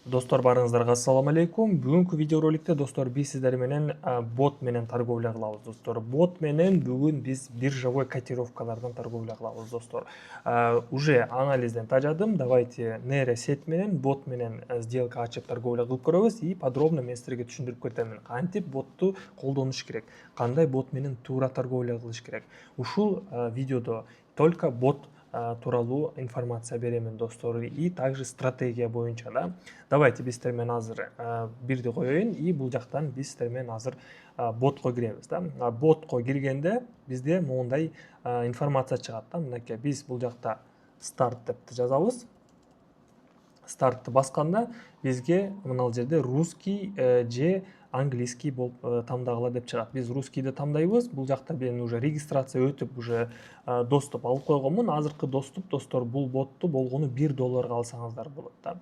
Достор барыңыздарга ассаламу алейкум. Бүгүнкү видеороликте достор биз сиздер менен бот менен торговля кылабыз достор. Бот менен бүгүн биз биржевой котировкалардан торговля кылабыз достор. Уже анализден тажадым. Давайте нейросеть менен бот менен сделка ачып торговля кылып көрөбүз и подробно мен силерге түшүндүрүп кетемин. Кантип ботту колдонуш керек, кандай бот менен туура торговля кылыш керек. Ушул видеодо только бот тууралуу информация беремин достор и также стратегия боюнча да. Давайте биз сиздер менен азыр бирди коеюн и бул жактан биз сиздер менен азыр ботко киребиз да. Ботко киргенде бизде моундай информация чыгат да. Мынакей биз бул жакта старт деп жазабыз. Стартты басканда бизге мына жерде русский же английский болуп тамдагыла деп чыгат. Биз русскийди тамдайбыз. Бул жакта мен уже регистрация өтүп, уже доступ алып койгонмун. Азыркы доступ достор бул ботту болгону $1 алсаңыздар болот да.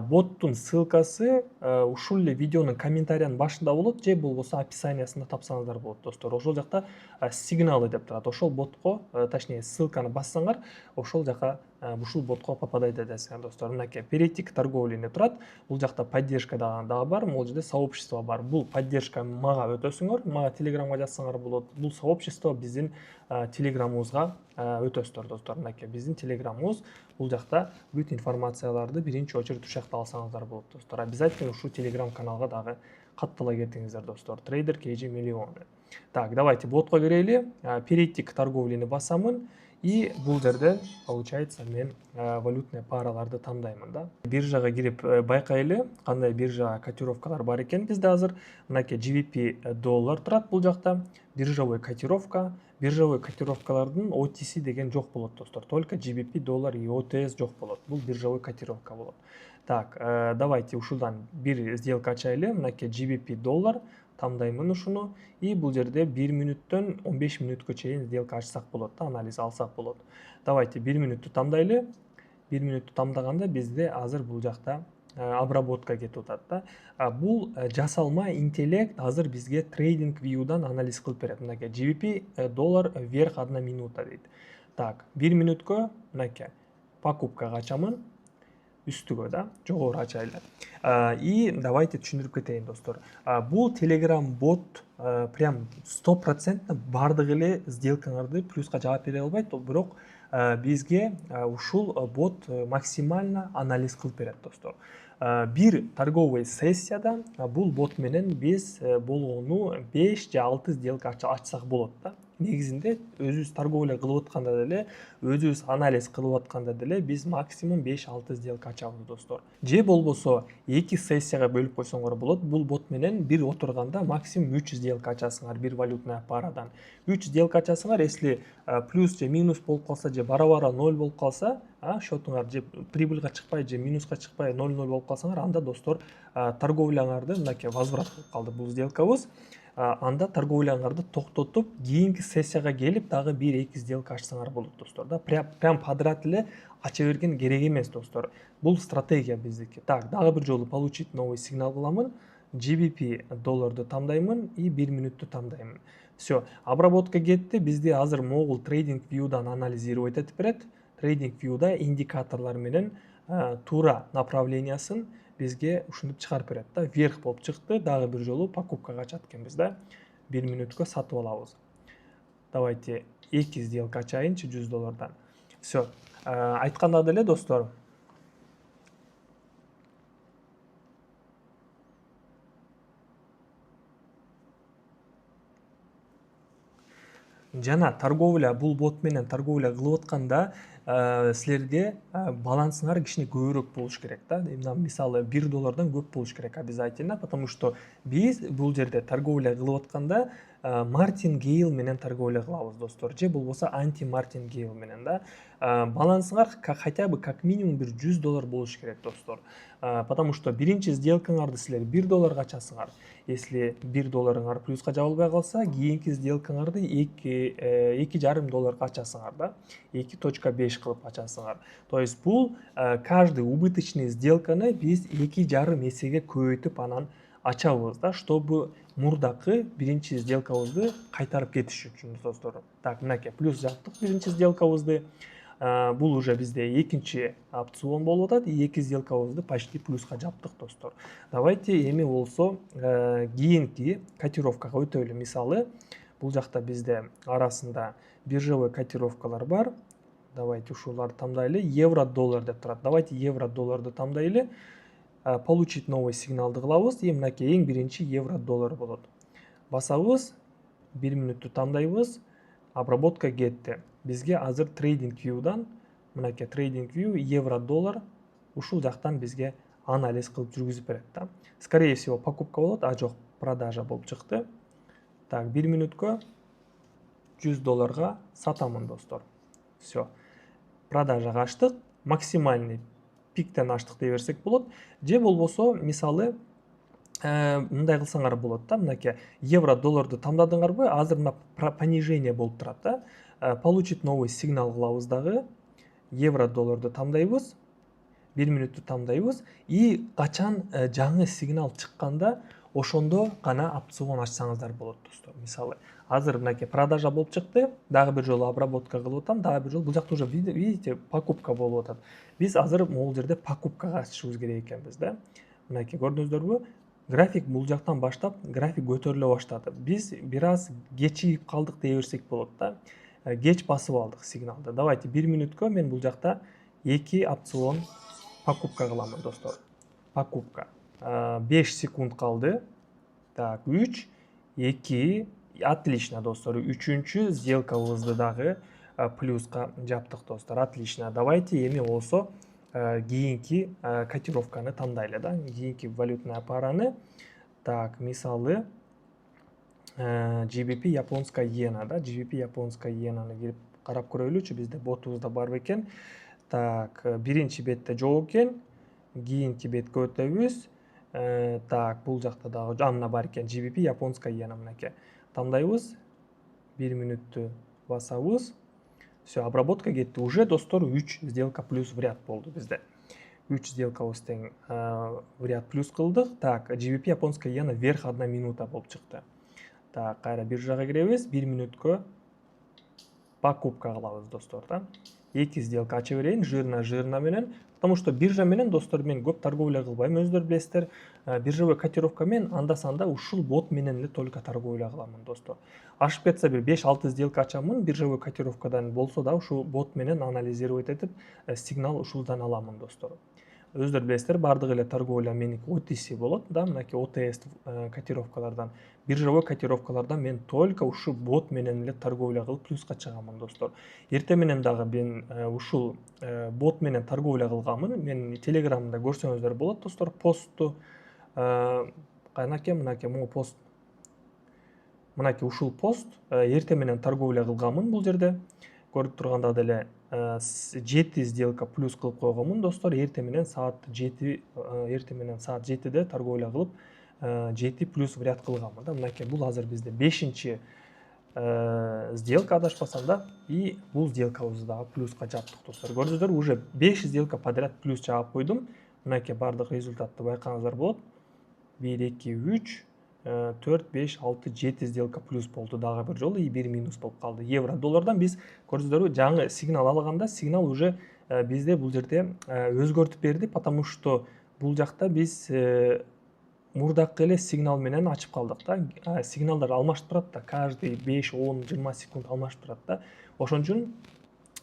Боттун ссылкасы ушул эле видеонун комментариянын башында болот же болбосо описаниясында тапсаңыздар болот достор. Ошол жакта сигналы деп турат. Ошол ботко, точнее ссылканы бассаңар, ошол жака ушул ботко попадает эдесиңер достор. Мынакей перейти к торговле деп турат. Бул жакта поддержка дагы бар, могул жерде сообщество бар. Бул поддержка мага өтөсүңөр, мага телеграмга жазсаңар болот. Бул сообщество биздин телеграмыбызга өтөсүздөр достор. Мынакей биздин телеграмыбыз, бул жакта бүт информацияларды биринчи очередь ушул жакта алсаңыздар болот достор. Обязательно ушул телеграм каналга дагы каттала кетиңиздер достор. Трейдер KG миллион. Так, давайте ботко кирели. Перейти к торговлени басамын. И бул жерде получается мен валютный параларды тандаймын да. Биржага кирип байкайлы кандай биржа котировкалар бар экен бизде азыр. Мынакей GBP доллар турат бул жакта. Биржевой котировка. Биржевой котировкалардын OTC деген жок болот достор. Только GBP доллар и OTS жок болот. Бул биржевой котировка болот. Так, давайте ушулдан бир сделка ачайлы. Мынакей GBP доллар тамдаймын ушуну и бул жерде 1 мүнөттөн 15 мүнөткө чейин сделка ачсак болот да, анализ алсак болот. Давайте 1 мүнөттү тамдайлы. 1 мүнөттү тамдаганда бизде азыр бул жакта обработка кетип атат да. Бул жасалма интеллект азыр бизге трейдинг view'дан анализ кылып берет. Мынакей GBP доллар вверх 1 минута дейт. Так, 1 мүнөткө мынакей покупкага ачамын. Үстүгө да, жогору ачайлы. И давайте түшүндүрүп кетейин достор. Бул Telegram бот прям 100% бардык эле сделкаңарды плюска жаап бере албайт, бирок бизге ушул бот максимально анализ кылып берет достор. Бир торговый сессияда бул бот менен биз болгону 5 же 6 сделка ачсак болот да. Негизинде өзүбүз торговля кылып атканда деле, өзүбүз анализ кылып атканда деле биз максимум 5-6 сделка ачабыз достор. Же болбосо 2 сессияга бөлүп койсоңор болот. Бул бот менен бир отурганда максимум 3 сделка ачасыңар бир валютная парадан. 3 сделка ачасыңар, если плюс же минус болуп калса же бара-бара 0 болуп калса, счетуңар же прибыльга чыкпай же минуска чыкпай 0-0 болуп калсаңар, анда достор торговляңарды мынакей возврат кылып калды бул сделкабыз. Анда торговляңарды токтотуп, кийинки сессияга келип дагы 1-2 сделка ачсаңар болот достор да. Прям подряд эле ача берген керек эмес достор. Бул стратегия биздики. Так, дагы бир жолу получить новый сигнал кыламын. GBP долларды тамдаймын и 1 мүнөттү тамдаймын. Все, обработка кетти. Бизде азыр могул трейдинг view'дан анализировать этип берет. Трейдинг view'да индикаторлор менен туура направлениясын бизге ушинтип чыгарып берет да. Вверх болуп чыкты, дагы бир жолу покупкага ачат экенбиз да. 1 мүнөткө сатып алабыз. Давайте 2 сделка ачайынчы $100. Все. Айтканда деле достор, жана торговля бул бот менен торговля кылып атканда силерде балансыңар кичине көбүрөөк болуш керек да. Мисалы $1 көп болуш керек обязательно, потому что биз бул жерде торговля кылып атканда мартингейл менен торговля кылабыз достор, же болбосо анти-мартингейл менен да. Балансыңар хотя бы как минимум бир $100 болуш керек достор. Потому что биринчи сделкаңарды силер $1 ачасыңар. Если $1 плюска жабылбай калса, кийинки сделкаңарды $2,5 ачасыңар да. 2.5 кылып ачасыңар. То есть бул каждый убыточный сделканы биз 2,5 эсеге көбөйтүп анан ачабыз да, чтобы мурдакы биринчи сделкабызды кайтарып кетиш үчүн достор. Так, мынакей плюс жаптык биринчи сделкабызды. Бул уже бизде экинчи опцион болуп атат. 2 сделкабызды почти плюска жаптык достор. Давайте эми болсо кийинки котировкага өтөлү. Мисалы, бул жакта бизде арасында биржевой котировкалар бар. Давайте ушуларды тандайлы. Евро-доллар деп турат. Давайте евро-долларды тандайлы. Получить новый сигналды кылабыз. Мынакей эң биринчи евро-доллар болот. Басабыз, 1 мүнөттү тандайбыз. Обработка кетти. Бизге азыр трейдинг view'дан, мынакей трейдинг view евро-доллар ушул жактан бизге анализ кылып жүргүзүп берет да. Скорее всего покупка болот, а жок, продажа болуп чыкты. Так, 1 мүнөткө $100 сатамын достор. Все. Продажага ачтык, максимальный пиктен ачтык дей берсек болот. Же болбосо, мисалы, мындай кылсаңар болот да, мынакей евро-долларды тандадыңарбы, азыр мына понижение болуп турат да. Получить новый сигнал кылабыз дагы, евро-долларды тандайбыз, 1 мүнөттү тандайбыз и качан жаңы сигнал чыкканда ошондо гана опцион ачсаңыздар болот достор. Мисалы, азыр мынакей продажа болуп чыкты, дагы бир жолу обработка кылып атам, дагы бир жолу бул жакта уже видите, покупка болуп атат. Биз азыр могул жерде покупкага ачышыбыз керек экенбиз да. Мынакей көрдүңүздөрбү? График бул жактан баштап график көтөрүлө баштады. Биз бир аз кечигип калдык дей берсек болот да. Кеч басып алдык сигналды. Давайте 1 мүнөткө мен бул жакта 2 опцион покупка кыламын достор. Покупка. 5 секунд калды. Так, 3, 2, отлично достор. Үчүнчү сделкабызды дагы плюска жаптык достор. Отлично. Давайте эми болсо кийинки котировканы тандайлы да. Кийинки валютная параны. Так, мисалы GBP японская иена да. GBP японская иенаны кирип карап көрөлүчү, бизде ботубузда бар бекен. Так, биринчи бетте жок экен. Кийинки бетке өтөбүз. Так, бул жакта дагы анна бар экен. GBP японская иена мынакей. Тандайбыз. 1 мүнөттү басабыз. Все, обработка кетти. Уже достор 3 сделка плюс в ряд болду бизде. 3 сделкабыз тең в ряд плюс кылдык. Так, GBP японская иена вверх 1 минута болуп чыкты. Так, кайра биржага киребиз. 1 мүнөткө покупка кылабыз достор да. 2 сделка ача берейин, жирна менен. Потому что биржа менен достор мен көп торговля кылбайм, өздөр билесиздер. Биржевой котировка мен анда-санда ушул бот менен эле только торговля кыламын достор. Ашып кетсе бир 5-6 сделка ачамын биржевой котировкадан болсо да ушул бот менен анализировать этип сигнал ушулдан аламын достор. Өздөр билесиздер, бардык эле торговля меники OTC болот да, мынакей OTS котировкалардан. Биржевой котировкалардан мен только ушу бот менен эле торговля кылып плюска чыгамын достор. Эрте менен дагы мен ушул бот менен торговля кылганмын. Мен телеграмда көрсөңүздөр болот достор, постту кайнакей мынакей могу пост. Мынакей ушул пост эрте менен торговля кылганмын бул жерде. Көрүп турганда деле 7 сделка плюс кылып койгонмун достор. Эрте менен саат 7-де торговля кылып 7 плюс в ряд кылганмын да. Мынакей бул азыр бизде 5-чи сделка адашпасам да, и бул сделкабызды дагы плюска жаптык достор. Көрдүңүздөр, уже 5 сделка подряд плюс жаап койдум. Мынакей бардык результатты байкаңыздар болот. 1, 2, 3, 4, 5, 6, 7 сделка плюс болду дагы бир жолу, и 1 минус болуп калды. Евро-доллардан биз көрдүңүздөрбү, жаңы сигнал алганда сигнал уже бизде бул жерде өзгөртүп берди, потому что бул жакта биз мурдакы эле сигнал менен ачып калдык да. Сигналдар алмашып турат да, каждый 5, 10, 20 секунд алмашып турат да. Ошон үчүн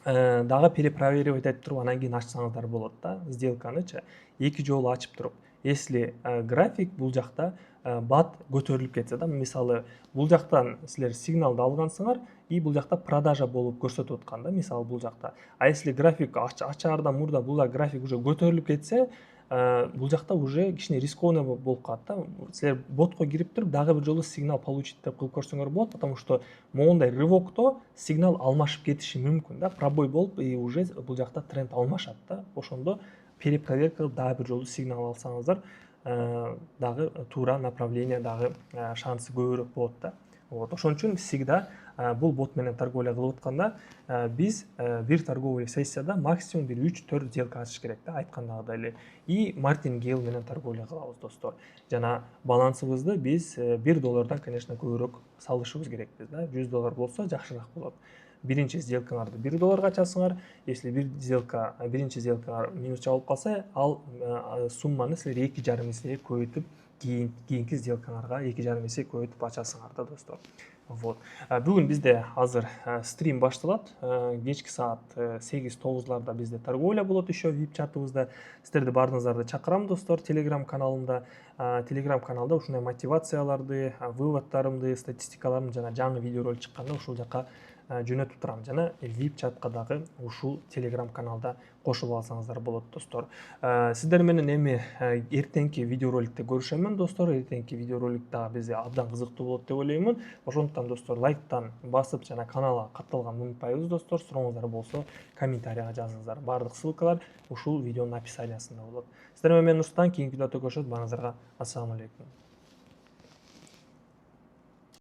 дагы перепроверивать этип туруп анан кийин ачсаңыздар болот да, сделканычы. 2 жолу ачып туруп. Если график бул жакта бат көтөрүлүп кетсе да, мисалы бул жактан силер сигналды алгансыңар и бул жакта продажа болуп көрсөтүп аткан да, мисалы бул жакта. А если график ачаардан мурда бул график уже көтөрүлүп кетсе, бул жакта уже кичине рискованный болуп калат да. Силер ботко кирип туруп дагы бир жолу сигнал получить деп кылып көрсөңөр болот, потому что моундай рывокто сигнал алмашып кетиши мүмкүн да, пробой болуп и уже бул жакта тренд алмашат да. Ошондо перепроверка кылып дагы бир жолу сигнал алсаңыздар, дагы туура направление дагы шансы көбүрөөк болот да. Вот, ошон үчүн всегда бул бот менен торговля кылып атканда биз бир торговый сессияда максимум бир 3-4 сделка ачыш керек да, айткандагыдай эле. И мартингейл менен торговля кылабыз достор. Жана балансыбызды биз $1, конечно, көбүрөөк салышыбыз керекпиз да. $100 болсо жакшыраак болот. биринчи сделкаңарды $1 ачасыңар. Если биринчи сделкаңар минус чабылып калса, ал сумманы силер 2,5 эсеге көбөйтүп кийинки сделкаңарга 2,5 эсе көбөйтүп ачасыңар да достор. Вот. Бүгүн бизде азыр стрим башталат. Кечки саат 8-9 бизде торговля болот еще VIP чатыбызда. Сиздерди баарыңыздарды чакырам достор, Telegram каналында. Telegram каналда ушундай мотивацияларды, выводтарымды, статистикаларымды жана жаңы видеоролик чыкканда ушул жака жөнөтүп турам. Жана VIP чатка дагы ушул Telegram каналда кошулуп алсаңыздар болот достор. Сиздер менен эми эртеңки видеороликте көрүшөмүн достор. Эртеңки видеоролик дагы бизге абдан кызыктуу болот деп ойлоймун. Ошондуктан достор лайктан басып жана каналга катталганды унутпайбыз достор. Сурооңуздар болсо комментарийга жазыңыздар. Бардык ссылкалар ушул видеонун описаниясында болот. Сиздер менен мен Нурсултан, кийинки видеодо көрүшөбүз. Баарыңыздарга ассаламу алейкум.